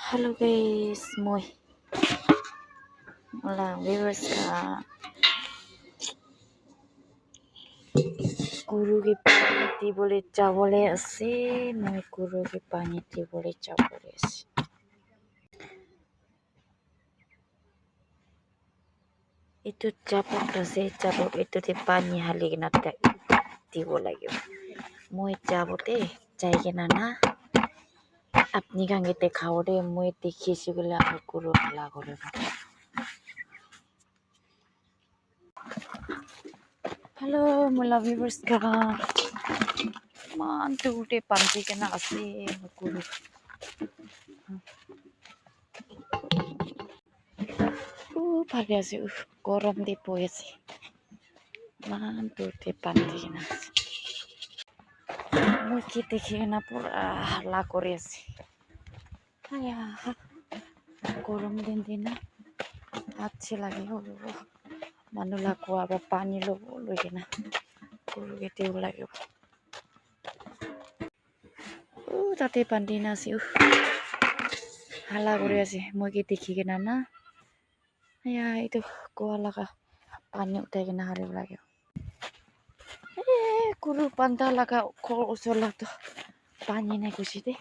Halo guys, wala viewers ka guru ki pani tibole chabole ase moi guru ki pani tibole chabole ase itu chapok ase chapok itu te pani hali kena tibo লাগিব moi chabote chai kena na apni gangete khawde moi dekhisi bole guru hala kore Halo mula viewers ka mantu te panti kena ase guru ভাবে আছে গরম দিয়ে পড়েছে mantu te panti kena ase moi ki দেখি না পুরা হাল্লা করে আছে গরম দিন না আচ্ছা লাগে মানুহ লাগো আবার পানী লব লৈ কিনা গৰু কেতিয়াও লাগিব তাতে পানী না আছে হাল্লা কৰি আছে মই কি দেখি কিনা না এইটো কোৱা লগা পানী উঠাই কিনা হাৰিব লাগে গৰু বান্ধা লগা ঘৰ ওচৰ লাগতো পানী নাই গুচি দে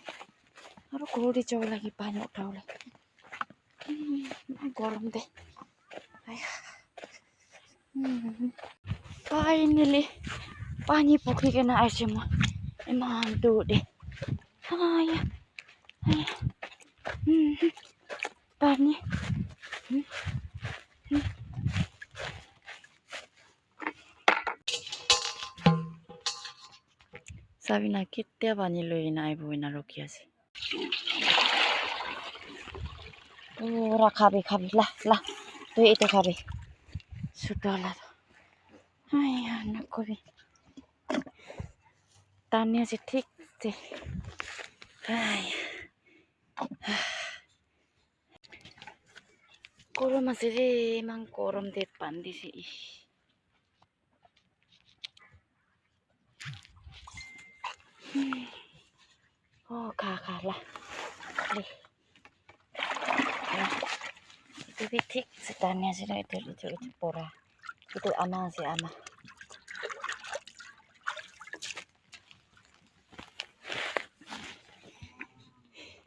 আৰু গৰু দি যাব লাগে পানী উঠাব লাগে গৰম দে ফাইনেলি পানী পকি কিনে আহিছে মই ইমান দূৰ দে পানী চাবি না কেতিয়া পানী লৈ কিনে আহিব না ৰখি আছে ওরা খাবি লা লা তুই এটা খাবি ছোটো হলা না কবি টানি আছে ঠিক গরম আছে রে ইমান গরম দে পান দিছে খা লা itu ঠিক টানি আছে এটা পড়া itu ama আছে ama